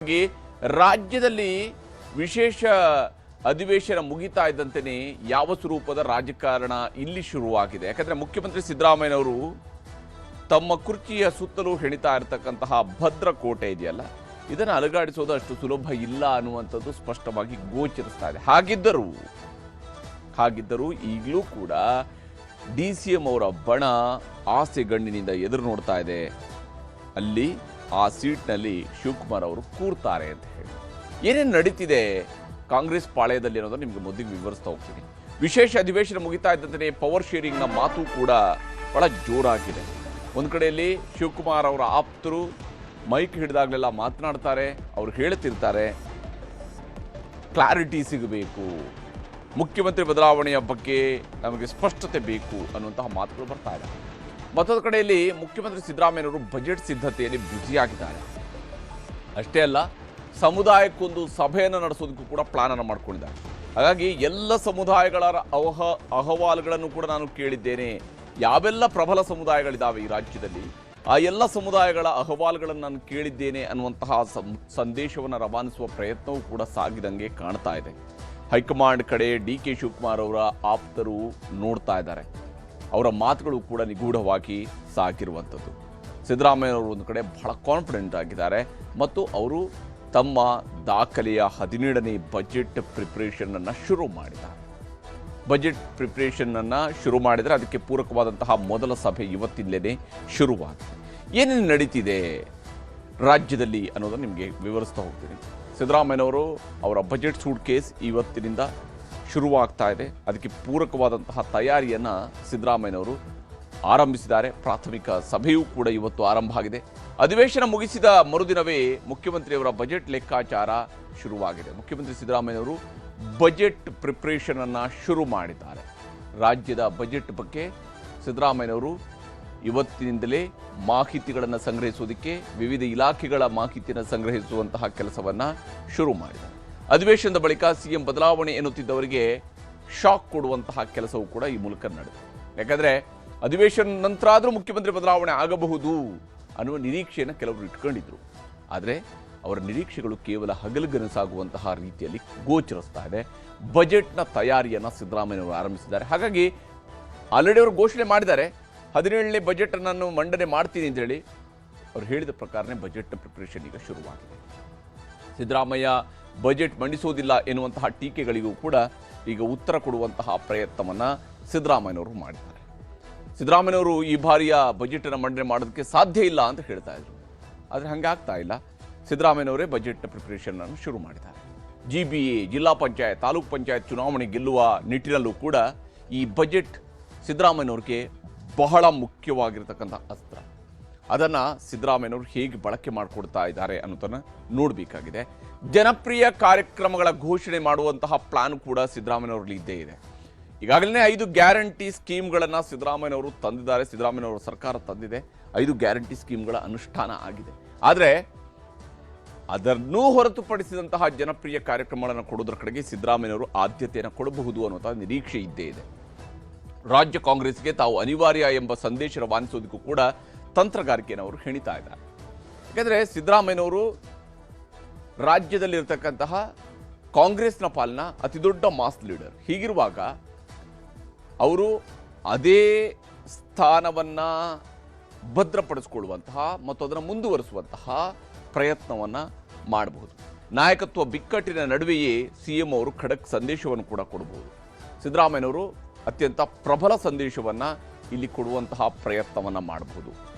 ಹಾಗಾಗಿ ರಾಜ್ಯದಲ್ಲಿ ವಿಶೇಷ ಅಧಿವೇಶನ ಮುಗಿತಾ ಇದ್ದಂತೆಯೇ ಯಾವ ಸ್ವರೂಪದ ರಾಜಕಾರಣ ಇಲ್ಲಿ ಶುರುವಾಗಿದೆ. ಯಾಕಂದರೆ ಮುಖ್ಯಮಂತ್ರಿ ಸಿದ್ದರಾಮಯ್ಯನವರು ತಮ್ಮ ಕುರ್ಚಿಯ ಸುತ್ತಲೂ ಹೆಣಿತಾ ಇರತಕ್ಕಂತಹ ಭದ್ರಕೋಟೆ ಇದೆಯಲ್ಲ, ಇದನ್ನು ಅಲುಗಾಡಿಸೋದು ಅಷ್ಟು ಸುಲಭ ಇಲ್ಲ ಅನ್ನುವಂಥದ್ದು ಸ್ಪಷ್ಟವಾಗಿ ಗೋಚರಿಸ್ತಾ ಇದೆ. ಹಾಗಿದ್ದರೂ ಈಗಲೂ ಕೂಡ DCM ಅವರ ಬಣ ಆಸೆ ಗಣ್ಣಿನಿಂದ ಎದುರು ನೋಡ್ತಾ ಇದೆ. ಅಲ್ಲಿ ಆ ಸೀಟ್ನಲ್ಲಿ ಶಿವಕುಮಾರ್ ಅವರು ಕೂರ್ತಾರೆ ಅಂತ ಹೇಳಿ ಏನೇನು ನಡೀತಿದೆ ಕಾಂಗ್ರೆಸ್ ಪಾಳ್ಯದಲ್ಲಿ ಅನ್ನೋದು ನಿಮಗೆ ಮೊದಲಿಗೆ ವಿವರಿಸ್ತಾ ಹೋಗ್ತೀನಿ. ವಿಶೇಷ ಅಧಿವೇಶನ ಮುಗಿತಾ ಇದ್ದಂತೆ ಪವರ್ ಶೇರಿಂಗ್ನ ಮಾತು ಕೂಡ ಬಹಳ ಜೋರಾಗಿದೆ. ಒಂದು ಕಡೆಯಲ್ಲಿ ಶಿವಕುಮಾರ್ ಅವರ ಆಪ್ತರು ಮೈಕ್ ಹಿಡಿದಾಗಲೆಲ್ಲ ಮಾತನಾಡ್ತಾರೆ, ಅವ್ರು ಹೇಳ್ತಿರ್ತಾರೆ ಕ್ಲಾರಿಟಿ ಸಿಗಬೇಕು, ಮುಖ್ಯಮಂತ್ರಿ ಬದಲಾವಣೆಯ ಬಗ್ಗೆ ನಮಗೆ ಸ್ಪಷ್ಟತೆ ಬೇಕು ಅನ್ನುವಂತಹ ಮಾತುಗಳು ಬರ್ತಾ ಇದೆ. ಮತ್ತೊಂದು ಕಡೆಯಲ್ಲಿ ಮುಖ್ಯಮಂತ್ರಿ ಸಿದ್ದರಾಮಯ್ಯನವರು ಬಜೆಟ್ ಸಿದ್ಧತೆಯಲ್ಲಿ ಬ್ಯುಸಿಯಾಗಿದ್ದಾರೆ. ಅಷ್ಟೇ ಅಲ್ಲ, ಸಮುದಾಯಕ್ಕೊಂದು ಸಭೆಯನ್ನು ನಡೆಸೋದಕ್ಕೂ ಕೂಡ ಪ್ಲಾನನ್ನು ಮಾಡ್ಕೊಂಡಿದ್ದಾರೆ. ಹಾಗಾಗಿ ಎಲ್ಲ ಸಮುದಾಯಗಳ ಅಹವಾಲುಗಳನ್ನು ಕೂಡ ನಾನು ಕೇಳಿದ್ದೇನೆ. ಯಾವೆಲ್ಲ ಪ್ರಬಲ ಸಮುದಾಯಗಳಿದ್ದಾವೆ ಈ ರಾಜ್ಯದಲ್ಲಿ, ಆ ಎಲ್ಲ ಸಮುದಾಯಗಳ ಅಹವಾಲುಗಳನ್ನು ನಾನು ಕೇಳಿದ್ದೇನೆ ಅನ್ನುವಂತಹ ಸಂದೇಶವನ್ನು ರವಾನಿಸುವ ಪ್ರಯತ್ನವೂ ಕೂಡ ಸಾಗಿದಂಗೆ ಕಾಣ್ತಾ ಇದೆ. ಹೈಕಮಾಂಡ್ ಕಡೆ DK ಶಿವಕುಮಾರ್ ಅವರ ಆಪ್ತರು ನೋಡ್ತಾ ಇದ್ದಾರೆ. ಅವರ ಮಾತುಗಳು ಕೂಡ ನಿಗೂಢವಾಗಿ ಸಾಗಿರುವಂಥದ್ದು. ಸಿದ್ದರಾಮಯ್ಯನವರು ಒಂದು ಕಡೆ ಬಹಳ ಕಾನ್ಫಿಡೆಂಟ್ ಆಗಿದ್ದಾರೆ ಮತ್ತು ಅವರು ತಮ್ಮ ದಾಖಲೆಯ 17ನೇ ಬಜೆಟ್ ಪ್ರಿಪ್ರೇಷನನ್ನು ಶುರು ಮಾಡಿದ್ದಾರೆ. ಅದಕ್ಕೆ ಪೂರಕವಾದಂತಹ ಮೊದಲ ಸಭೆ ಇವತ್ತಿಂದಲೇ ಶುರುವಾಗಿದೆ. ಏನೇನು ನಡೀತಿದೆ ರಾಜ್ಯದಲ್ಲಿ ಅನ್ನೋದನ್ನು ನಿಮಗೆ ವಿವರಿಸ್ತಾ ಹೋಗ್ತೀನಿ. ಸಿದ್ದರಾಮಯ್ಯನವರು ಅವರ ಬಜೆಟ್ ಸೂಟ್ ಕೇಸ್ ಇವತ್ತಿನಿಂದ ಶುರುವಾಗ್ತಾ ಇದೆ. ಅದಕ್ಕೆ ಪೂರಕವಾದಂತಹ ತಯಾರಿಯನ್ನು ಸಿದ್ದರಾಮಯ್ಯನವರು ಆರಂಭಿಸಿದ್ದಾರೆ. ಪ್ರಾಥಮಿಕ ಸಭೆಯೂ ಕೂಡ ಇವತ್ತು ಆರಂಭ ಆಗಿದೆ. ಅಧಿವೇಶನ ಮುಗಿಸಿದ ಮರುದಿನವೇ ಮುಖ್ಯಮಂತ್ರಿಯವರ ಬಜೆಟ್ ಲೆಕ್ಕಾಚಾರ ಶುರುವಾಗಿದೆ. ಮುಖ್ಯಮಂತ್ರಿ ಸಿದ್ದರಾಮಯ್ಯನವರು ಬಜೆಟ್ ಪ್ರಿಪ್ರೇಷನನ್ನು ಶುರು ಮಾಡಿದ್ದಾರೆ. ರಾಜ್ಯದ ಬಜೆಟ್ ಬಗ್ಗೆ ಸಿದ್ದರಾಮಯ್ಯನವರು ಇವತ್ತಿನಿಂದಲೇ ಮಾಹಿತಿಗಳನ್ನು ಸಂಗ್ರಹಿಸುವುದಕ್ಕೆ ವಿವಿಧ ಇಲಾಖೆಗಳ ಮಾಹಿತಿಯನ್ನು ಸಂಗ್ರಹಿಸುವಂತಹ ಕೆಲಸವನ್ನು ಶುರು ಮಾಡಿದ್ದಾರೆ. ಅಧಿವೇಶನದ ಬಳಿಕ CM ಬದಲಾವಣೆ ಎನ್ನುತ್ತಿದ್ದವರಿಗೆ ಶಾಕ್ ಕೊಡುವಂತಹ ಕೆಲಸವೂ ಕೂಡ ಈ ಮೂಲಕ ನಡೆದಿದೆ. ಯಾಕಂದರೆ ಅಧಿವೇಶನ ನಂತರ ಆದರೂ ಮುಖ್ಯಮಂತ್ರಿ ಬದಲಾವಣೆ ಆಗಬಹುದು ಅನ್ನುವ ನಿರೀಕ್ಷೆಯನ್ನು ಕೆಲವರು ಇಟ್ಕೊಂಡಿದ್ರು. ಆದರೆ ಅವರ ನಿರೀಕ್ಷೆಗಳು ಕೇವಲ ಹಗಲುಗನಸಾಗುವಂತಹ ರೀತಿಯಲ್ಲಿ ಗೋಚರಿಸ್ತಾ ಇದೆ. ಬಜೆಟ್ನ ತಯಾರಿಯನ್ನು ಸಿದ್ದರಾಮಯ್ಯನವರು ಆರಂಭಿಸಿದ್ದಾರೆ. ಹಾಗಾಗಿ ಆಲ್ರೆಡಿ ಅವರು ಘೋಷಣೆ ಮಾಡಿದ್ದಾರೆ, 17ನೇ ಬಜೆಟ್ ನಾನು ಮಂಡನೆ ಮಾಡ್ತೀನಿ ಅಂತೇಳಿ. ಅವ್ರು ಹೇಳಿದ ಪ್ರಕಾರನೇ ಬಜೆಟ್ನ ಪ್ರಿಪ್ರೇಷನ್ ಈಗ ಶುರುವಾಗಿದೆ. ಸಿದ್ದರಾಮಯ್ಯ ಬಜೆಟ್ ಮಂಡಿಸೋದಿಲ್ಲ ಎನ್ನುವಂತಹ ಟೀಕೆಗಳಿಗೂ ಕೂಡ ಈಗ ಉತ್ತರ ಕೊಡುವಂತಹ ಪ್ರಯತ್ನವನ್ನು ಸಿದ್ದರಾಮಯ್ಯನವರು ಮಾಡಿದ್ದಾರೆ. ಸಿದ್ದರಾಮಯ್ಯನವರು ಈ ಬಾರಿಯ ಬಜೆಟನ್ನು ಮಂಡನೆ ಮಾಡೋದಕ್ಕೆ ಸಾಧ್ಯ ಇಲ್ಲ ಅಂತ ಹೇಳ್ತಾ ಇದ್ರು. ಆದರೆ ಹಂಗಾಗ್ತಾ ಇಲ್ಲ. ಸಿದ್ದರಾಮಯ್ಯನವರೇ ಬಜೆಟ್ ಪ್ರಿಪ್ರೇಷನ್ ಅನ್ನು ಶುರು ಮಾಡಿದ್ದಾರೆ. GBA, ಜಿಲ್ಲಾ ಪಂಚಾಯತ್, ತಾಲೂಕು ಪಂಚಾಯತ್ ಚುನಾವಣೆ ಗೆಲ್ಲುವ ನಿಟ್ಟಿನಲ್ಲೂ ಕೂಡ ಈ ಬಜೆಟ್ ಸಿದ್ದರಾಮಯ್ಯನವ್ರಿಗೆ ಬಹಳ ಮುಖ್ಯವಾಗಿರ್ತಕ್ಕಂಥ ಅಸ್ತ್ರ. ಅದನ್ನು ಸಿದ್ದರಾಮಯ್ಯನವರು ಹೇಗೆ ಬಳಕೆ ಮಾಡಿಕೊಡ್ತಾ ಇದ್ದಾರೆ ಅನ್ನೋದನ್ನು ನೋಡಬೇಕಾಗಿದೆ. ಜನಪ್ರಿಯ ಕಾರ್ಯಕ್ರಮಗಳ ಘೋಷಣೆ ಮಾಡುವಂತಹ ಪ್ಲಾನ್ ಕೂಡ ಸಿದ್ದರಾಮಯ್ಯನವರಲ್ಲಿ ಇದ್ದೇ ಇದೆ. ಈಗಾಗಲೇ 5 ಗ್ಯಾರಂಟಿ ಸ್ಕೀಮ್ಗಳನ್ನು ಸಿದ್ದರಾಮಯ್ಯನವರು ತಂದಿದ್ದಾರೆ. ಸಿದ್ದರಾಮಯ್ಯನವರ ಸರ್ಕಾರ ತಂದಿದೆ. 5 ಗ್ಯಾರಂಟಿ ಸ್ಕೀಮ್ಗಳ ಅನುಷ್ಠಾನ ಆಗಿದೆ. ಆದರೆ ಅದನ್ನೂ ಹೊರತುಪಡಿಸಿದಂತಹ ಜನಪ್ರಿಯ ಕಾರ್ಯಕ್ರಮಗಳನ್ನು ಕೊಡೋದ್ರ ಕಡೆಗೆ ಸಿದ್ದರಾಮಯ್ಯನವರು ಆದ್ಯತೆಯನ್ನು ಕೊಡಬಹುದು ಅನ್ನುವಂತಹ ನಿರೀಕ್ಷೆ ಇದ್ದೇ ಇದೆ. ರಾಜ್ಯ ಕಾಂಗ್ರೆಸ್ಗೆ ತಾವು ಅನಿವಾರ್ಯ ಎಂಬ ಸಂದೇಶ ರವಾನಿಸೋದಕ್ಕೂ ಕೂಡ ತಂತ್ರಗಾರಿಕೆಯನ್ನು ಅವರು ಹೆಣಿತಾ ಇದ್ದಾರೆ. ಯಾಕೆಂದರೆ ಸಿದ್ದರಾಮಯ್ಯನವರು ರಾಜ್ಯದಲ್ಲಿರ್ತಕ್ಕಂತಹ ಕಾಂಗ್ರೆಸ್ನ ಪಾಲಿನ ಅತಿದೊಡ್ಡ ಮಾಸ್ ಲೀಡರ್. ಹೀಗಿರುವಾಗ ಅವರು ಅದೇ ಸ್ಥಾನವನ್ನು ಭದ್ರಪಡಿಸಿಕೊಳ್ಳುವಂತಹ ಮತ್ತು ಅದನ್ನು ಮುಂದುವರಿಸುವಂತಹ ಪ್ರಯತ್ನವನ್ನು ಮಾಡಬಹುದು. ನಾಯಕತ್ವ ಬಿಕ್ಕಟ್ಟಿನ ನಡುವೆಯೇ CM ಅವರು ಖಡಕ್ ಸಂದೇಶವನ್ನು ಕೂಡ ಕೊಡಬಹುದು. ಸಿದ್ದರಾಮಯ್ಯನವರು ಅತ್ಯಂತ ಪ್ರಬಲ ಸಂದೇಶವನ್ನು ಇಲ್ಲಿ ಕೊಡುವಂತಹ ಪ್ರಯತ್ನವನ್ನು ಮಾಡಬಹುದು.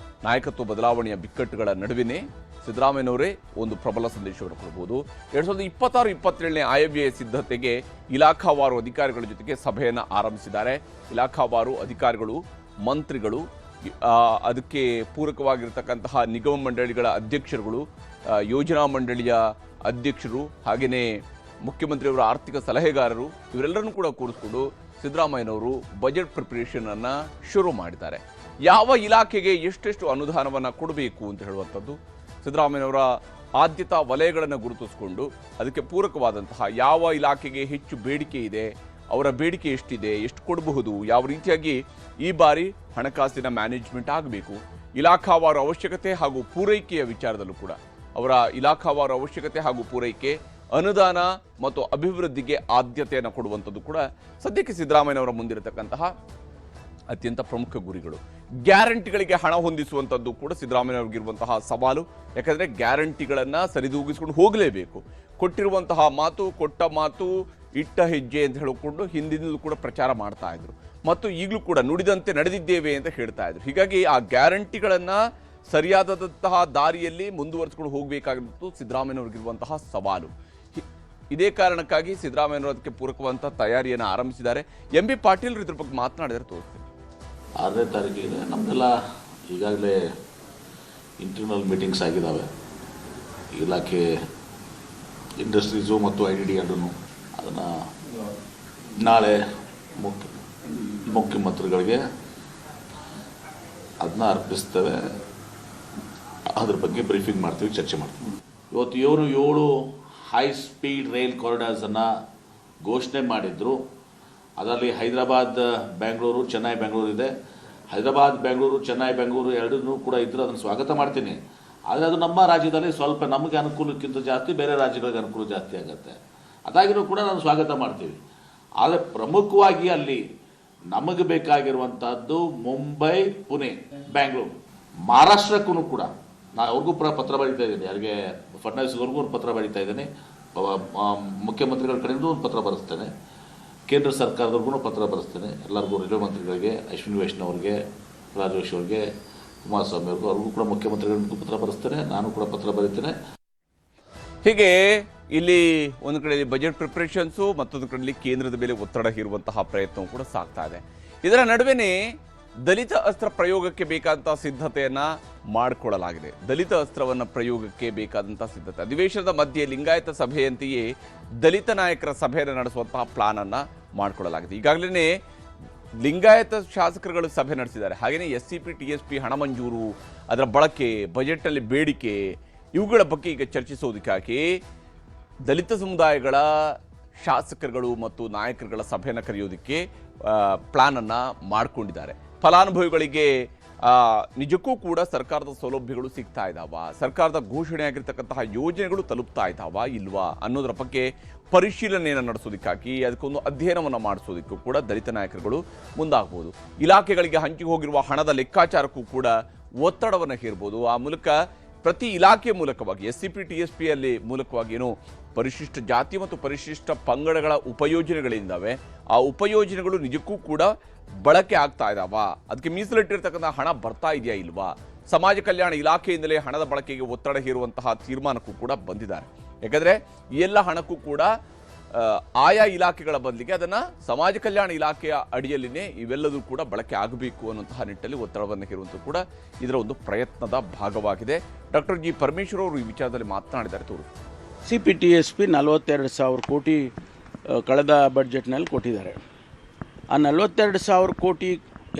ನಾಯಕತ್ವ ಬದಲಾವಣೆಯ ಬಿಕ್ಕಟ್ಟುಗಳ ನಡುವೆನೇ ಸಿದ್ದರಾಮಯ್ಯನವರೇ ಒಂದು ಪ್ರಬಲ ಸಂದೇಶವನ್ನು ಕೊಡಬಹುದು. 2026-27ನೇ ಆಯವ್ಯಯ ಸಿದ್ಧತೆಗೆ ಇಲಾಖಾವಾರು ಅಧಿಕಾರಿಗಳ ಜೊತೆಗೆ ಸಭೆಯನ್ನು ಆರಂಭಿಸಿದ್ದಾರೆ. ಇಲಾಖಾವಾರು ಅಧಿಕಾರಿಗಳು, ಮಂತ್ರಿಗಳು, ಅದಕ್ಕೆ ಪೂರಕವಾಗಿರ್ತಕ್ಕಂತಹ ನಿಗಮ ಮಂಡಳಿಗಳ ಅಧ್ಯಕ್ಷರುಗಳು, ಯೋಜನಾ ಮಂಡಳಿಯ ಅಧ್ಯಕ್ಷರು, ಹಾಗೆಯೇ ಮುಖ್ಯಮಂತ್ರಿಯವರ ಆರ್ಥಿಕ ಸಲಹೆಗಾರರು, ಇವರೆಲ್ಲರನ್ನೂ ಕೂಡ ಕೂರಿಸಿಕೊಂಡು ಸಿದ್ದರಾಮಯ್ಯನವರು ಬಜೆಟ್ ಪ್ರಿಪ್ರೇಷನನ್ನು ಶುರು ಮಾಡಿದ್ದಾರೆ. ಯಾವ ಇಲಾಖೆಗೆ ಎಷ್ಟೆಷ್ಟು ಅನುದಾನವನ್ನು ಕೊಡಬೇಕು ಅಂತ ಹೇಳುವಂಥದ್ದು, ಸಿದ್ದರಾಮಯ್ಯನವರ ಆದ್ಯತಾ ವಲಯಗಳನ್ನು ಗುರುತಿಸಿಕೊಂಡು ಅದಕ್ಕೆ ಪೂರಕವಾದಂತಹ ಯಾವ ಇಲಾಖೆಗೆ ಹೆಚ್ಚು ಬೇಡಿಕೆ ಇದೆ, ಅವರ ಬೇಡಿಕೆ ಎಷ್ಟಿದೆ, ಎಷ್ಟು ಕೊಡಬಹುದು, ಯಾವ ರೀತಿಯಾಗಿ ಈ ಬಾರಿ ಹಣಕಾಸಿನ ಮ್ಯಾನೇಜ್ಮೆಂಟ್ ಆಗಬೇಕು, ಇಲಾಖಾವಾರು ಅವಶ್ಯಕತೆ ಹಾಗೂ ಪೂರೈಕೆಯ ವಿಚಾರದಲ್ಲೂ ಕೂಡ ಅವರ ಇಲಾಖಾವಾರು ಅವಶ್ಯಕತೆ ಹಾಗೂ ಪೂರೈಕೆ, ಅನುದಾನ ಮತ್ತು ಅಭಿವೃದ್ಧಿಗೆ ಆದ್ಯತೆಯನ್ನು ಕೊಡುವಂಥದ್ದು ಕೂಡ ಸದ್ಯಕ್ಕೆ ಸಿದ್ದರಾಮಯ್ಯನವರ ಮುಂದಿರತಕ್ಕಂತಹ ಅತ್ಯಂತ ಪ್ರಮುಖ ಗುರಿಗಳು. ಗ್ಯಾರಂಟಿಗಳಿಗೆ ಹಣ ಹೊಂದಿಸುವಂಥದ್ದು ಕೂಡ ಸಿದ್ದರಾಮಯ್ಯವ್ರಿಗಿರುವಂತಹ ಸವಾಲು. ಯಾಕಂದರೆ ಗ್ಯಾರಂಟಿಗಳನ್ನು ಸರಿದೂಗಿಸ್ಕೊಂಡು ಹೋಗಲೇಬೇಕು. ಕೊಟ್ಟಿರುವಂತಹ ಮಾತು, ಕೊಟ್ಟ ಮಾತು, ಇಟ್ಟ ಹೆಜ್ಜೆ ಅಂತ ಹೇಳಿಕೊಂಡು ಹಿಂದಿನಲ್ಲೂ ಕೂಡ ಪ್ರಚಾರ ಮಾಡ್ತಾ ಇದ್ರು ಮತ್ತು ಈಗಲೂ ಕೂಡ ನುಡಿದಂತೆ ನಡೆದಿದ್ದೇವೆ ಅಂತ ಹೇಳ್ತಾ ಇದ್ರು. ಹೀಗಾಗಿ ಆ ಗ್ಯಾರಂಟಿಗಳನ್ನು ಸರಿಯಾದಂತಹ ದಾರಿಯಲ್ಲಿ ಮುಂದುವರಿಸ್ಕೊಂಡು ಹೋಗಬೇಕಾಗಿರುವುದು ಸಿದ್ದರಾಮಯ್ಯವ್ರಿಗಿರುವಂತಹ ಸವಾಲು. ಇದೇ ಕಾರಣಕ್ಕಾಗಿ ಸಿದ್ದರಾಮಯ್ಯನವರು ಅದಕ್ಕೆ ಪೂರಕವಂತ ತಯಾರಿಯನ್ನು ಆರಂಭಿಸಿದ್ದಾರೆ. ಎಂ ಬಿ ಪಾಟೀಲ್ ಇದ್ರ ಬಗ್ಗೆ ಮಾತನಾಡಿದರೆ ತೋರಿಸ್ತೀನಿ. 6ನೇ ತಾರೀಕಿಗೆ ನಮ್ಮೆಲ್ಲ ಈಗಾಗಲೇ ಇಂಟರ್ನಲ್ ಮೀಟಿಂಗ್ಸ್ ಆಗಿದ್ದಾವೆ. ಇಲಾಖೆ, ಇಂಡಸ್ಟ್ರೀಸು ಮತ್ತು IDD ಎರಡೂ. ಅದನ್ನು ನಾಳೆ ಮುಖ್ಯಮಂತ್ರಿಗಳಿಗೆ ಅದನ್ನ ಅರ್ಪಿಸ್ತೇವೆ. ಅದ್ರ ಬಗ್ಗೆ ಬ್ರೀಫಿಂಗ್ ಮಾಡ್ತೀವಿ, ಚರ್ಚೆ ಮಾಡ್ತೀವಿ. ಇವತ್ತು 7 ಹೈ ಸ್ಪೀಡ್ ರೈಲ್ ಕಾರಿಡಾರ್ಸನ್ನು ಘೋಷಣೆ ಮಾಡಿದ್ರು. ಅದರಲ್ಲಿ ಹೈದರಾಬಾದ್ ಬೆಂಗಳೂರು, ಚೆನ್ನೈ ಬೆಂಗಳೂರು ಇದೆ. ಹೈದರಾಬಾದ್ ಬೆಂಗಳೂರು, ಚೆನ್ನೈ ಬೆಂಗಳೂರು ಎರಡೂ ಕೂಡ ಇದ್ದರೆ ಅದನ್ನು ಸ್ವಾಗತ ಮಾಡ್ತೀನಿ. ಆದರೆ ಅದು ನಮ್ಮ ರಾಜ್ಯದಲ್ಲಿ ಸ್ವಲ್ಪ ನಮಗೆ ಅನುಕೂಲಕ್ಕಿಂತ ಜಾಸ್ತಿ ಬೇರೆ ರಾಜ್ಯಗಳಿಗೆ ಅನುಕೂಲ ಜಾಸ್ತಿ ಆಗುತ್ತೆ. ಅದಾಗಿಯೂ ಕೂಡ ನಾನು ಸ್ವಾಗತ ಮಾಡ್ತೀವಿ. ಆದರೆ ಪ್ರಮುಖವಾಗಿ ಅಲ್ಲಿ ನಮಗೆ ಬೇಕಾಗಿರುವಂಥದ್ದು ಮುಂಬೈ, ಪುಣೆ, ಬೆಂಗಳೂರು, ಮಹಾರಾಷ್ಟ್ರಕ್ಕೂ ಕೂಡ ನಾನು ಅವ್ರಿಗೂ ಪತ್ರ ಬರೀತಾ ಇದ್ದೀನಿ. ಯಾರಿಗೆ ಫಡ್ನವೀಸ್ ಅವ್ರಿಗೂ ಒಂದು ಪತ್ರ ಬರೀತಾ ಇದ್ದೀನಿ. ಮುಖ್ಯಮಂತ್ರಿಗಳ ಕಡೆಯಿಂದ ಒಂದು ಪತ್ರ ಬರೆಸ್ತೇನೆ. ಕೇಂದ್ರ ಸರ್ಕಾರದವ್ರಿಗೂ ಪತ್ರ ಬರೆಸ್ತೇನೆ. ಎಲ್ಲರಿಗೂ ರೈಲ್ವೆ ಮಂತ್ರಿಗಳಿಗೆ, ಅಶ್ವಿನಿ ವೈಷ್ಣವ್ ಅವರಿಗೆ, ರಾಜೇಶ್ ಅವರಿಗೆ, ಕುಮಾರಸ್ವಾಮಿ ಅವ್ರಿಗೂ ಕೂಡ ಮುಖ್ಯಮಂತ್ರಿಗಳಿಗೂ ಪತ್ರ ಬರೆಸ್ತೇನೆ. ನಾನು ಕೂಡ ಪತ್ರ ಬರೀತೇನೆ. ಹೀಗೆ ಇಲ್ಲಿ ಒಂದು ಕಡೆಯಲ್ಲಿ ಬಜೆಟ್ ಪ್ರಿಪರೇಷನ್ಸು, ಮತ್ತೊಂದು ಕಡೆಯಲ್ಲಿ ಕೇಂದ್ರದ ಮೇಲೆ ಒತ್ತಡ ಹೇರುವಂತಹ ಪ್ರಯತ್ನವೂ ಕೂಡ ಸಾಗ್ತಾ ಇದೆ. ಇದರ ನಡುವೆನೇ ದಲಿತ ಅಸ್ತ್ರ ಪ್ರಯೋಗಕ್ಕೆ ಬೇಕಾದಂತಹ ಸಿದ್ಧತೆಯನ್ನ ಮಾಡಿಕೊಳ್ಳಲಾಗಿದೆ. ದಲಿತ ಅಸ್ತ್ರವನ್ನ ಪ್ರಯೋಗಕ್ಕೆ ಬೇಕಾದಂತಹ ಸಿದ್ಧತೆ, ಅಧಿವೇಶನದ ಮಧ್ಯೆ ಲಿಂಗಾಯತ ಸಭೆಯಂತೆಯೇ ದಲಿತ ನಾಯಕರ ಸಭೆಯನ್ನು ನಡೆಸುವಂತಹ ಪ್ಲಾನ್ ಅನ್ನ ಮಾಡಿಕೊಳ್ಳಲಾಗಿದೆ. ಈಗಾಗಲೇ ಲಿಂಗಾಯತ ಶಾಸಕರುಗಳು ಸಭೆ ನಡೆಸಿದ್ದಾರೆ. ಹಾಗೆಯೇ SCP TSP ಹಣ ಮಂಜೂರು, ಅದರ ಬಳಕೆ, ಬಜೆಟ್ನಲ್ಲಿ ಬೇಡಿಕೆ, ಇವುಗಳ ಬಗ್ಗೆ ಈಗ ಚರ್ಚಿಸೋದಕ್ಕಾಗಿ ದಲಿತ ಸಮುದಾಯಗಳ ಶಾಸಕರುಗಳು ಮತ್ತು ನಾಯಕರುಗಳ ಸಭೆಯನ್ನು ಕರೆಯೋದಕ್ಕೆ ಪ್ಲಾನನ್ನು ಮಾಡಿಕೊಂಡಿದ್ದಾರೆ. ಫಲಾನುಭವಿಗಳಿಗೆ ನಿಜಕ್ಕೂ ಕೂಡ ಸರ್ಕಾರದ ಸೌಲಭ್ಯಗಳು ಸಿಗ್ತಾ ಇದ್ದಾವ, ಸರ್ಕಾರದ ಘೋಷಣೆ ಆಗಿರ್ತಕ್ಕಂತಹ ಯೋಜನೆಗಳು ತಲುಪ್ತಾ ಇದ್ದಾವ ಇಲ್ವಾ ಅನ್ನೋದರ ಬಗ್ಗೆ ಪರಿಶೀಲನೆಯನ್ನು ನಡೆಸೋದಕ್ಕಾಗಿ, ಅದಕ್ಕೊಂದು ಅಧ್ಯಯನವನ್ನು ಮಾಡಿಸೋದಕ್ಕೂ ಕೂಡ ದಲಿತ ನಾಯಕರುಗಳು ಮುಂದಾಗಬಹುದು. ಇಲಾಖೆಗಳಿಗೆ ಹಂಚಿ ಹೋಗಿರುವ ಹಣದ ಲೆಕ್ಕಾಚಾರಕ್ಕೂ ಕೂಡ ಒತ್ತಡವನ್ನು ಹೇರ್ಬೋದು. ಆ ಮೂಲಕ ಪ್ರತಿ ಇಲಾಖೆ ಮೂಲಕವಾಗಿ SCP TSP ಅಲ್ಲಿ ಮೂಲಕವಾಗಿ ಏನು ಪರಿಶಿಷ್ಟ ಜಾತಿ ಮತ್ತು ಪರಿಶಿಷ್ಟ ಪಂಗಡಗಳ ಉಪಯೋಜನೆಗಳಿದ್ದಾವೆ, ಆ ಉಪಯೋಜನೆಗಳು ನಿಜಕ್ಕೂ ಕೂಡ ಬಳಕೆ ಆಗ್ತಾ ಇದ್ದಾವ, ಅದಕ್ಕೆ ಮೀಸಲಿಟ್ಟಿರ್ತಕ್ಕಂಥ ಹಣ ಬರ್ತಾ ಇದೆಯಾ ಇಲ್ವಾ, ಸಮಾಜ ಕಲ್ಯಾಣ ಇಲಾಖೆಯಿಂದಲೇ ಹಣದ ಬಳಕೆಗೆ ಒತ್ತಡ ಹೇರುವಂತಹ ತೀರ್ಮಾನಕ್ಕೂ ಕೂಡ ಬಂದಿದ್ದಾರೆ. ಯಾಕಂದರೆ ಈ ಎಲ್ಲ ಹಣಕ್ಕೂ ಕೂಡ ಆಯಾ ಇಲಾಖೆಗಳ ಬದಲಿಗೆ ಅದನ್ನು ಸಮಾಜ ಕಲ್ಯಾಣ ಇಲಾಖೆಯ ಅಡಿಯಲ್ಲಿನೇ ಇವೆಲ್ಲದೂ ಕೂಡ ಬಳಕೆ ಆಗಬೇಕು ಅನ್ನುವಂತಹ ನಿಟ್ಟಲ್ಲಿ ಒತ್ತಡವನ್ನು ಹೇರುವಂಥದ್ದು ಕೂಡ ಇದರ ಒಂದು ಪ್ರಯತ್ನದ ಭಾಗವಾಗಿದೆ. ಡಾಕ್ಟರ್ ಜಿ ಪರಮೇಶ್ವರ್ ಅವರು ಈ ವಿಚಾರದಲ್ಲಿ ಮಾತನಾಡಿದ್ದಾರೆ. SCP TSP 42,000 ಕೋಟಿ ಕಳೆದ ಬಡ್ಜೆಟ್ನಲ್ಲಿ ಕೊಟ್ಟಿದ್ದಾರೆ. ಆ 42,000 ಕೋಟಿ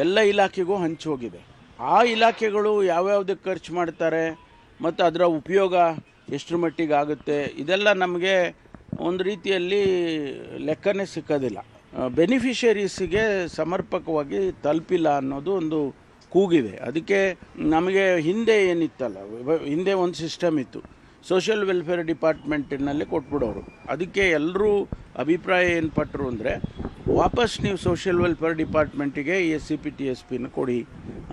ಎಲ್ಲ ಇಲಾಖೆಗೂ ಹಂಚಿ ಹೋಗಿದೆ. ಆ ಇಲಾಖೆಗಳು ಯಾವ್ಯಾವುದಕ್ಕೆ ಖರ್ಚು ಮಾಡ್ತಾರೆ ಮತ್ತು ಅದರ ಉಪಯೋಗ ಎಷ್ಟರ ಮಟ್ಟಿಗೆ ಆಗುತ್ತೆ, ಇದೆಲ್ಲ ನಮಗೆ ಒಂದು ರೀತಿಯಲ್ಲಿ ಲೆಕ್ಕನೇ ಸಿಕ್ಕೋದಿಲ್ಲ. ಬೆನಿಫಿಷರೀಸಿಗೆ ಸಮರ್ಪಕವಾಗಿ ತಲುಪಿಲ್ಲ ಅನ್ನೋದು ಒಂದು ಕೂಗಿದೆ. ಅದಕ್ಕೆ ನಮಗೆ ಹಿಂದೆ ಏನಿತ್ತಲ್ಲ, ಹಿಂದೆ ಒಂದು ಸಿಸ್ಟಮ್ ಇತ್ತು, ಸೋಷಿಯಲ್ ವೆಲ್ಫೇರ್ ಡಿಪಾರ್ಟ್ಮೆಂಟಿನಲ್ಲಿ ಕೊಟ್ಬಿಡೋರು. ಅದಕ್ಕೆ ಎಲ್ಲರೂ ಅಭಿಪ್ರಾಯ ಏನು ಪಟ್ಟರು ಅಂದರೆ, ವಾಪಸ್ ನೀವು ಸೋಷಿಯಲ್ ವೆಲ್ಫೇರ್ ಡಿಪಾರ್ಟ್ಮೆಂಟಿಗೆ SCP TSPನ ಕೊಡಿ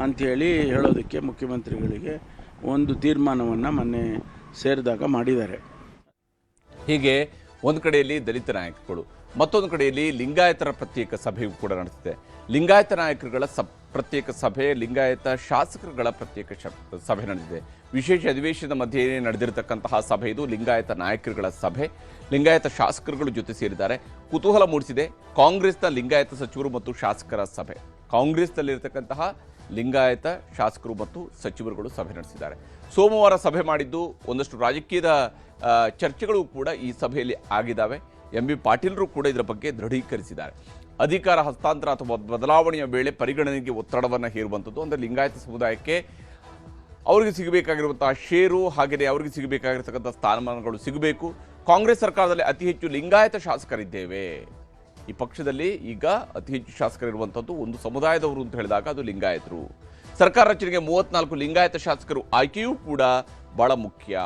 ಅಂಥೇಳಿ ಹೇಳೋದಕ್ಕೆ ಮುಖ್ಯಮಂತ್ರಿಗಳಿಗೆ ಒಂದು ತೀರ್ಮಾನವನ್ನು ಮೊನ್ನೆ ಸೇರಿದಾಗ ಮಾಡಿದ್ದಾರೆ. ಹೀಗೆ ಒಂದು ಕಡೆಯಲ್ಲಿ ದಲಿತ ನಾಯಕರುಗಳು, ಮತ್ತೊಂದು ಕಡೆಯಲ್ಲಿ ಲಿಂಗಾಯತರ ಪ್ರತ್ಯೇಕ ಸಭೆಯೂ ಕೂಡ ನಡೆಸಿದೆ. ಲಿಂಗಾಯತ ನಾಯಕರುಗಳ ಪ್ರತ್ಯೇಕ ಸಭೆ, ಲಿಂಗಾಯತ ಶಾಸಕರುಗಳ ಪ್ರತ್ಯೇಕ ಸಭೆ ನಡೆದಿದೆ. ವಿಶೇಷ ಅಧಿವೇಶನದ ಮಧ್ಯೆ ನಡೆದಿರತಕ್ಕಂತಹ ಸಭೆ ಇದು. ಲಿಂಗಾಯತ ನಾಯಕರುಗಳ ಸಭೆ, ಲಿಂಗಾಯತ ಶಾಸಕರುಗಳು ಜೊತೆ ಸೇರಿದ್ದಾರೆ. ಕುತೂಹಲ ಮೂಡಿಸಿದೆ ಕಾಂಗ್ರೆಸ್ನ ಲಿಂಗಾಯತ ಸಚಿವರು ಮತ್ತು ಶಾಸಕರ ಸಭೆ. ಕಾಂಗ್ರೆಸ್ನಲ್ಲಿರತಕ್ಕಂತಹ ಲಿಂಗಾಯತ ಶಾಸಕರು ಮತ್ತು ಸಚಿವರುಗಳು ಸಭೆ ನಡೆಸಿದ್ದಾರೆ. ಸೋಮವಾರ ಸಭೆ ಮಾಡಿದ್ದು ಒಂದಷ್ಟು ರಾಜಕೀಯದ ಚರ್ಚೆಗಳು ಕೂಡ ಈ ಸಭೆಯಲ್ಲಿ ಆಗಿದ್ದಾವೆ. MB ಪಾಟೀಲರು ಕೂಡ ಇದರ ಬಗ್ಗೆ ದೃಢೀಕರಿಸಿದ್ದಾರೆ. ಅಧಿಕಾರ ಹಸ್ತಾಂತರ ಅಥವಾ ಬದಲಾವಣೆಯ ವೇಳೆ ಪರಿಗಣನೆಗೆ ಒತ್ತಡವನ್ನು ಹೇರುವಂಥದ್ದು, ಅಂದರೆ ಲಿಂಗಾಯತ ಸಮುದಾಯಕ್ಕೆ ಅವರಿಗೆ ಸಿಗಬೇಕಾಗಿರುವಂತಹ ಷೇರು, ಹಾಗೆಯೇ ಅವರಿಗೆ ಸಿಗಬೇಕಾಗಿರ್ತಕ್ಕಂಥ ಸ್ಥಾನಮಾನಗಳು ಸಿಗಬೇಕು. ಕಾಂಗ್ರೆಸ್ ಸರ್ಕಾರದಲ್ಲಿ ಅತಿ ಹೆಚ್ಚು ಲಿಂಗಾಯತ ಶಾಸಕರಿದ್ದೇವೆ. ಈ ಪಕ್ಷದಲ್ಲಿ ಈಗ ಅತಿ ಹೆಚ್ಚು ಶಾಸಕರಿರುವಂಥದ್ದು ಒಂದು ಸಮುದಾಯದವರು ಅಂತ ಹೇಳಿದಾಗ ಅದು ಲಿಂಗಾಯತರು. ಸರ್ಕಾರ ರಚನೆಗೆ 34 ಲಿಂಗಾಯತ ಶಾಸಕರು ಆಯ್ಕೆಯೂ ಕೂಡ ಬಹಳ ಮುಖ್ಯ.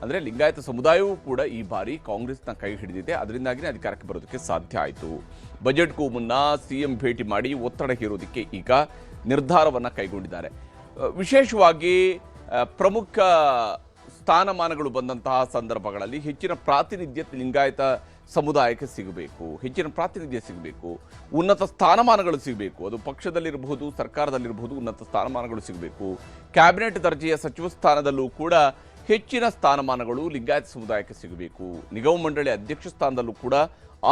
ಅಂದರೆ ಲಿಂಗಾಯತ ಸಮುದಾಯವೂ ಕೂಡ ಈ ಬಾರಿ ಕಾಂಗ್ರೆಸ್ನ ಕೈ ಹಿಡಿದಿದೆ. ಅದರಿಂದಾಗಿಯೇ ಅಧಿಕಾರಕ್ಕೆ ಬರೋದಕ್ಕೆ ಸಾಧ್ಯ ಆಯಿತು. ಬಜೆಟ್ಗೂ ಮುನ್ನ ಸಿಎಂ ಭೇಟಿ ಮಾಡಿ ಒತ್ತಡ ಹೇರೋದಕ್ಕೆ ಈಗ ನಿರ್ಧಾರವನ್ನು ಕೈಗೊಂಡಿದ್ದಾರೆ. ವಿಶೇಷವಾಗಿ ಪ್ರಮುಖ ಸ್ಥಾನಮಾನಗಳು ಬಂದಂತಹ ಸಂದರ್ಭಗಳಲ್ಲಿ ಹೆಚ್ಚಿನ ಪ್ರಾತಿನಿಧ್ಯ ಲಿಂಗಾಯತ ಸಮುದಾಯಕ್ಕೆ ಸಿಗಬೇಕು, ಹೆಚ್ಚಿನ ಪ್ರಾತಿನಿಧ್ಯ ಸಿಗಬೇಕು, ಉನ್ನತ ಸ್ಥಾನಮಾನಗಳು ಸಿಗಬೇಕು. ಅದು ಪಕ್ಷದಲ್ಲಿರಬಹುದು, ಸರ್ಕಾರದಲ್ಲಿರಬಹುದು, ಉನ್ನತ ಸ್ಥಾನಮಾನಗಳು ಸಿಗಬೇಕು. ಕ್ಯಾಬಿನೆಟ್ ದರ್ಜೆಯ ಸಚಿವ ಸ್ಥಾನದಲ್ಲೂ ಕೂಡ ಹೆಚ್ಚಿನ ಸ್ಥಾನಮಾನಗಳು ಲಿಂಗಾಯತ ಸಮುದಾಯಕ್ಕೆ ಸಿಗಬೇಕು. ನಿಗಮ ಮಂಡಳಿ ಅಧ್ಯಕ್ಷ ಸ್ಥಾನದಲ್ಲೂ ಕೂಡ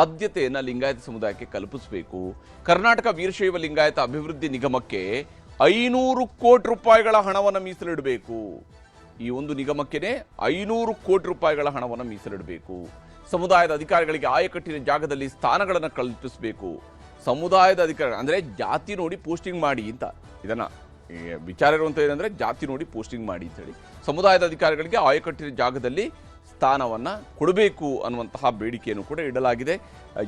ಆದ್ಯತೆಯನ್ನು ಲಿಂಗಾಯತ ಸಮುದಾಯಕ್ಕೆ ಕಲ್ಪಿಸಬೇಕು. ಕರ್ನಾಟಕ ವೀರಶೈವ ಲಿಂಗಾಯತ ಅಭಿವೃದ್ಧಿ ನಿಗಮಕ್ಕೆ 500 ಕೋಟಿ ರೂಪಾಯಿಗಳ ಹಣವನ್ನು ಮೀಸಲಿಡಬೇಕು. ಈ ಒಂದು ನಿಗಮಕ್ಕೆ 500 ಕೋಟಿ ರೂಪಾಯಿಗಳ ಹಣವನ್ನು ಮೀಸಲಿಡಬೇಕು. ಸಮುದಾಯದ ಅಧಿಕಾರಿಗಳಿಗೆ ಆಯಕಟ್ಟಿನ ಜಾಗದಲ್ಲಿ ಸ್ಥಾನಗಳನ್ನು ಕಲ್ಪಿಸಬೇಕು. ಸಮುದಾಯದ ಅಧಿಕಾರಿ ಅಂದರೆ ಜಾತಿ ನೋಡಿ ಪೋಸ್ಟಿಂಗ್ ಮಾಡಿ ಅಂತ, ಇದನ್ನು ವಿಚಾರ ಇರುವಂಥ ಏನಂದರೆ ಜಾತಿ ನೋಡಿ ಪೋಸ್ಟಿಂಗ್ ಮಾಡಿ ಅಂತೇಳಿ ಸಮುದಾಯದ ಅಧಿಕಾರಿಗಳಿಗೆ ಆಯಕಟ್ಟಿನ ಜಾಗದಲ್ಲಿ ಸ್ಥಾನವನ್ನು ಕೊಡಬೇಕು ಅನ್ನುವಂತಹ ಬೇಡಿಕೆಯನ್ನು ಕೂಡ ಇಡಲಾಗಿದೆ.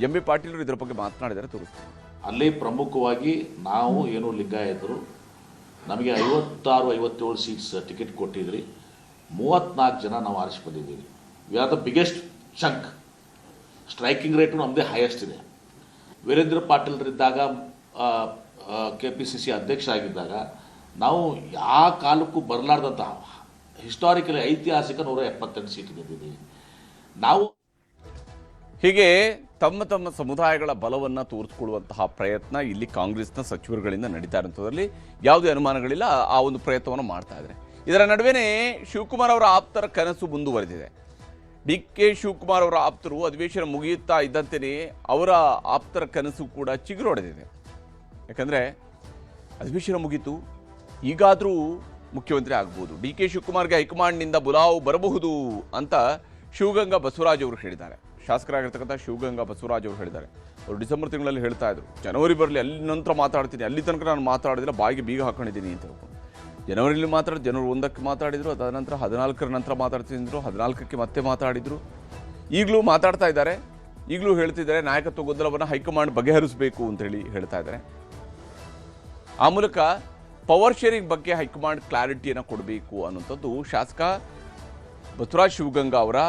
ಎಂ ಬಿ ಪಾಟೀಲರು ಇದರ ಬಗ್ಗೆ ಮಾತನಾಡಿದರೆ ತೋರಿಸ್ತಾರೆ. ಅಲ್ಲಿ ಪ್ರಮುಖವಾಗಿ ನಾವು ಏನು ಲಿಂಗಾಯತರು ನಮಗೆ 56-57 ಸೀಟ್ಸ್ ಟಿಕೆಟ್ ಕೊಟ್ಟಿದ್ರಿ. 34 ಜನ ನಾವು ಆರಿಸಿ ಬಂದಿದ್ದೀವಿ. We are the biggest chunk. Striking rate ನಮ್ಮದೇ ಹೈಯೆಸ್ಟ್ ಇದೆ. ವೀರೇಂದ್ರ ಪಾಟೀಲ್ರಿದ್ದಾಗ KPCC ಅಧ್ಯಕ್ಷ ಆಗಿದ್ದಾಗ ನಾವು ಯಾವ ಕಾಲಕ್ಕೂ ಬರಲಾರ್ದಂತಹ ಹಿಸ್ಟಾರಿಕಲಿ ಐತಿಹಾಸಿಕ 178 ಸೀಟ್ ಗೆದ್ದಿದ್ದೀವಿ ನಾವು. ಹೀಗೆ ತಮ್ಮ ತಮ್ಮ ಸಮುದಾಯಗಳ ಬಲವನ್ನು ತೋರಿಸಿಕೊಳ್ಳುವಂತಹ ಪ್ರಯತ್ನ ಇಲ್ಲಿ ಕಾಂಗ್ರೆಸ್ನ ಸಚಿವರುಗಳಿಂದ ನಡೀತಾ ಇರುವಂಥದ್ರಲ್ಲಿ ಯಾವುದೇ ಅನುಮಾನಗಳಿಲ್ಲ. ಆ ಒಂದು ಪ್ರಯತ್ನವನ್ನು ಮಾಡ್ತಾ ಇದ್ದಾರೆ. ಇದರ ನಡುವೆನೇ ಶಿವಕುಮಾರ್ ಅವರ ಆಪ್ತರ ಕನಸು ಮುಂದುವರೆದಿದೆ. DK ಶಿವಕುಮಾರ್ ಅವರ ಆಪ್ತರು ಅಧಿವೇಶನ ಮುಗಿಯುತ್ತಾ ಇದ್ದಂತೆಯೇ ಅವರ ಆಪ್ತರ ಕನಸು ಕೂಡ ಚಿಗುರೊಡೆದಿದೆ. ಯಾಕಂದರೆ ಅಧಿವೇಶನ ಮುಗೀತು, ಈಗಾದರೂ ಮುಖ್ಯಮಂತ್ರಿ ಆಗ್ಬೋದು, DK ಶಿವಕುಮಾರ್ಗೆ ಹೈಕಮಾಂಡ್ನಿಂದ ಬುಲಾವು ಬರಬಹುದು ಅಂತ ಶಿವಗಂಗಾ ಬಸವರಾಜ್ ಅವರು ಹೇಳಿದ್ದಾರೆ. ಶಾಸಕರಾಗಿರ್ತಕ್ಕಂಥ ಶಿವಗಂಗಾ ಬಸವರಾಜ್ ಅವರು ಹೇಳಿದ್ದಾರೆ. ಅವರು ಡಿಸೆಂಬರ್ ತಿಂಗಳಲ್ಲಿ ಹೇಳ್ತಾ ಇದ್ರು, ಜನವರಿ ಬರಲಿ, ಅಲ್ಲಿ ನಂತರ ಮಾತಾಡ್ತೀನಿ, ಅಲ್ಲಿ ತನಕ ನಾನು ಮಾತಾಡಿದ್ರೆ ಬಾಯಿಗೆ ಬೀಗ ಹಾಕೊಂಡಿದ್ದೀನಿ ಅಂತ ಹೇಳ್ಕೊಂಡು. ಜನವರಿಯಲ್ಲಿ ಮಾತಾಡಿ ಜನವರಿ 1ಕ್ಕೆ ಮಾತಾಡಿದರು, ಅದಾದ ನಂತರ 14ರ ನಂತರ ಮಾತಾಡ್ತೀನಿ ಅಂದರು, 14ಕ್ಕೆ ಮತ್ತೆ ಮಾತಾಡಿದರು. ಈಗಲೂ ಮಾತಾಡ್ತಾ ಇದ್ದಾರೆ. ಈಗಲೂ ಹೇಳ್ತಿದ್ದಾರೆ ನಾಯಕತ್ವ ಗೊಂದಲವನ್ನು ಹೈಕಮಾಂಡ್ ಬಗೆಹರಿಸಬೇಕು ಅಂತೇಳಿ ಹೇಳ್ತಾ ಇದ್ದಾರೆ. ಆ ಮೂಲಕ ಪವರ್ ಶೇರಿಂಗ್ ಬಗ್ಗೆ ಹೈಕಮಾಂಡ್ ಕ್ಲಾರಿಟಿಯನ್ನು ಕೊಡಬೇಕು ಅನ್ನುವಂಥದ್ದು ಶಾಸಕ ಬಸವರಾಜ್ ಶಿವಗಂಗಾ ಅವರ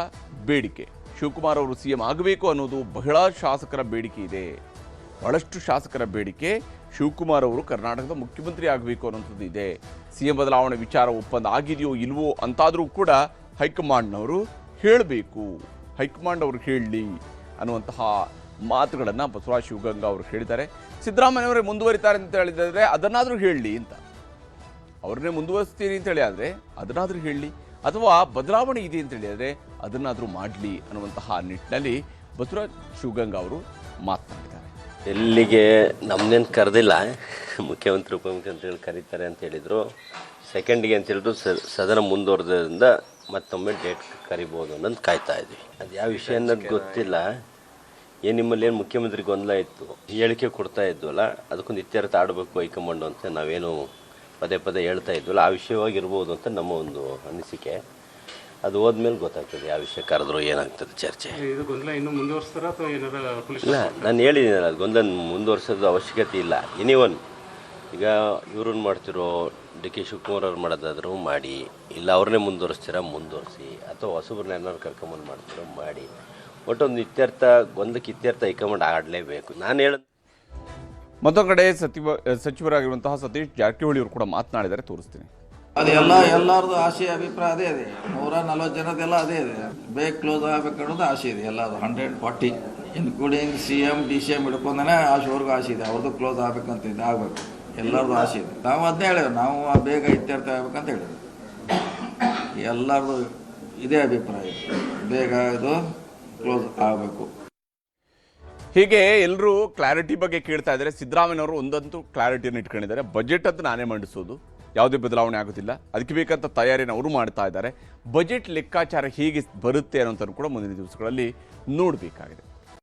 ಬೇಡಿಕೆ. ಶಿವಕುಮಾರ್ ಅವರು CM ಆಗಬೇಕು ಅನ್ನೋದು ಬಹಳ ಶಾಸಕರ ಬೇಡಿಕೆ ಇದೆ. ಬಹಳಷ್ಟು ಶಾಸಕರ ಬೇಡಿಕೆ ಶಿವಕುಮಾರ್ ಅವರು ಕರ್ನಾಟಕದ ಮುಖ್ಯಮಂತ್ರಿ ಆಗಬೇಕು ಅನ್ನೋಂಥದ್ದು ಇದೆ. CM ಬದಲಾವಣೆ ವಿಚಾರ ಒಪ್ಪಂದ ಆಗಿದೆಯೋ ಇಲ್ವೋ ಅಂತಾದರೂ ಕೂಡ ಹೈಕಮಾಂಡ್ನವರು ಹೇಳಬೇಕು, ಹೈಕಮಾಂಡ್ ಅವರು ಹೇಳಲಿ ಅನ್ನುವಂತಹ ಮಾತುಗಳನ್ನು ಬಸವರಾಜ್ ಶಿವಗಂಗಾ ಅವರು ಹೇಳಿದ್ದಾರೆ. ಸಿದ್ದರಾಮಯ್ಯವರೇ ಮುಂದುವರಿತಾರೆ ಅಂತ ಹೇಳಿದರೆ ಅದನ್ನಾದರೂ ಹೇಳಲಿ ಅಂತ, ಅವ್ರನ್ನೇ ಮುಂದುವರಿಸ್ತೀನಿ ಅಂತೇಳಿ ಆದರೆ ಅದನ್ನಾದರೂ ಹೇಳಲಿ, ಅಥವಾ ಬದಲಾವಣೆ ಇದೆ ಅಂತ ಹೇಳಿದರೆ ಅದನ್ನಾದರೂ ಮಾಡಲಿ ಅನ್ನುವಂತಹ ನಿಟ್ಟಿನಲ್ಲಿ ಬಸವರಾಜ್ ಶಿವಗಂಗಾ ಅವರು ಮಾತನಾಡಿದ್ದಾರೆ. ಎಲ್ಲಿಗೆ ನಮ್ಮನ್ನೇನು ಕರೆದಿಲ್ಲ, ಮುಖ್ಯಮಂತ್ರಿ ಉಪಮುಖ್ಯಮಂತ್ರಿಗಳು ಕರೀತಾರೆ ಅಂತ ಹೇಳಿದರು. ಸೆಕೆಂಡಿಗೆ ಅಂತ ಹೇಳಿದ್ರು ಸದನ ಮುಂದುವರೆದ್ರಿಂದ ಮತ್ತೊಮ್ಮೆ ಡೇಟ್ ಕರಿಬೋದು ಅನ್ನೋದು ಕಾಯ್ತಾ ಇದ್ವಿ. ಅದು ಯಾವ ವಿಷಯ ಅನ್ನೋದು ಗೊತ್ತಿಲ್ಲ. ನಿಮ್ಮಲ್ಲಿ ಏನು ಮುಖ್ಯಮಂತ್ರಿ ಗೊಂದಲ ಇತ್ತು, ಹೇಳಿಕೆ ಕೊಡ್ತಾ ಇದ್ವಲ್ಲ, ಅದಕ್ಕೊಂದು ಇತ್ಯರ್ಥ ಆಡಬೇಕು ಹೈಕಮಾಂಡು ಅಂತ ನಾವೇನು ಪದೇ ಪದೇ ಹೇಳ್ತಾ ಇದ್ವಲ್ಲ, ಆ ವಿಷಯವಾಗಿರ್ಬೋದು ಅಂತ ನಮ್ಮ ಒಂದು ಅನಿಸಿಕೆ. ಅದು ಹೋದ್ಮೇಲೆ ಗೊತ್ತಾಗ್ತದೆ ಯಾವ ವಿಷಯ ಕರೆದ್ರು ಏನಾಗ್ತದೆ ಚರ್ಚೆ. ಇದು ಗೊಂದಲ ಇನ್ನೂ ಮುಂದುವರಿಸ್ತಾರ ಅಥವಾ ಏನಾರ? ಇಲ್ಲ, ನಾನು ಹೇಳಿದ್ದೀನಲ್ಲ, ಅದು ಗೊಂದಲ ಮುಂದುವರ್ಸೋದು ಅವಶ್ಯಕತೆ ಇಲ್ಲ. ಎನಿವನ್ ಈಗ ಇವ್ರನ್ನ ಮಾಡ್ತಿರೋ DK ಶಿವಕುಮಾರ್ ಅವ್ರು ಮಾಡೋದಾದರೂ ಮಾಡಿ, ಇಲ್ಲ ಅವ್ರನ್ನೇ ಮುಂದುವರಿಸ್ತೀರಾ ಮುಂದುವರಿಸಿ, ಅಥವಾ ಹೊಸಬ್ರನ್ನ ಏನಾದ್ರು ಕರ್ಕೊಂಬಂದು ಮಾಡ್ತಿರೋ ಮಾಡಿ. ಒಟ್ಟೊಂದು ಇತ್ಯರ್ಥ, ಗೊಂದಲಕ್ಕೆ ಇತ್ಯರ್ಥ ಹೈಕಮಾಂಡ್ ಆಡಲೇಬೇಕು. ನಾನು ಹೇಳೋದು ಮತ್ತೊಂದು ಕಡೆ ಸಚಿವರಾಗಿರುವಂತಹ ಸತೀಶ್ ಜಾರಕಿಹೊಳಿ ಅವರು ಕೂಡ ಮಾತನಾಡಿದರೆ ತೋರಿಸ್ತೀನಿ. ಅದೆಲ್ಲ ಎಲ್ಲರದು ಆಸೆ ಅಭಿಪ್ರಾಯ ಅದೇ ಇದೆ. 140 ಜನದೆಲ್ಲ ಅದೇ ಇದೆ. ಬೇಗ ಕ್ಲೋಸ್ ಆಗಬೇಕು ಅನ್ನೋದು ಆಸೆ ಇದೆ ಎಲ್ಲದು. 140 ಇನ್ಕ್ಲೂಡಿಂಗ್ CM DCM ಹಿಡ್ಕೊಂಡೇ ಆಶೆವರೆಗೂ ಆಸೆ ಇದೆ. ಅವ್ರದ್ದು ಕ್ಲೋಸ್ ಆಗಬೇಕಂತ ಇದೆ, ಆಗಬೇಕು, ಎಲ್ಲರದು ಆಸೆ ಇದೆ. ನಾವು ಅದನ್ನೇ ಹೇಳಿದ್ರು, ನಾವು ಬೇಗ ಇತ್ಯರ್ಥ ಆಗ್ಬೇಕಂತ ಹೇಳಿದ್ರು. ಎಲ್ಲರದು ಇದೇ ಅಭಿಪ್ರಾಯ, ಬೇಗ ಇದು ಕ್ಲೋಸ್ ಆಗಬೇಕು. ಹೀಗೆ ಎಲ್ಲರೂ ಕ್ಲಾರಿಟಿ ಬಗ್ಗೆ ಕೇಳ್ತಾ ಇದ್ದಾರೆ. ಸಿದ್ದರಾಮಯ್ಯನವರು ಒಂದಂತೂ ಕ್ಲಾರಿಟಿಯನ್ನು ಇಟ್ಕೊಂಡಿದ್ದಾರೆ, ಬಜೆಟ್ ಅಂತ ನಾನೇ ಮಂಡಿಸೋದು, ಯಾವುದೇ ಬದಲಾವಣೆ ಆಗೋದಿಲ್ಲ, ಅದಕ್ಕೆ ಬೇಕಂತ ತಯಾರಿಯನ್ನು ಅವರು ಮಾಡ್ತಾ ಇದ್ದಾರೆ. ಬಜೆಟ್ ಲೆಕ್ಕಾಚಾರ ಹೇಗೆ ಬರುತ್ತೆ ಅನ್ನೋಂಥದ್ದು ಕೂಡ ಮುಂದಿನ ದಿವಸಗಳಲ್ಲಿ ನೋಡಬೇಕಾಗಿದೆ.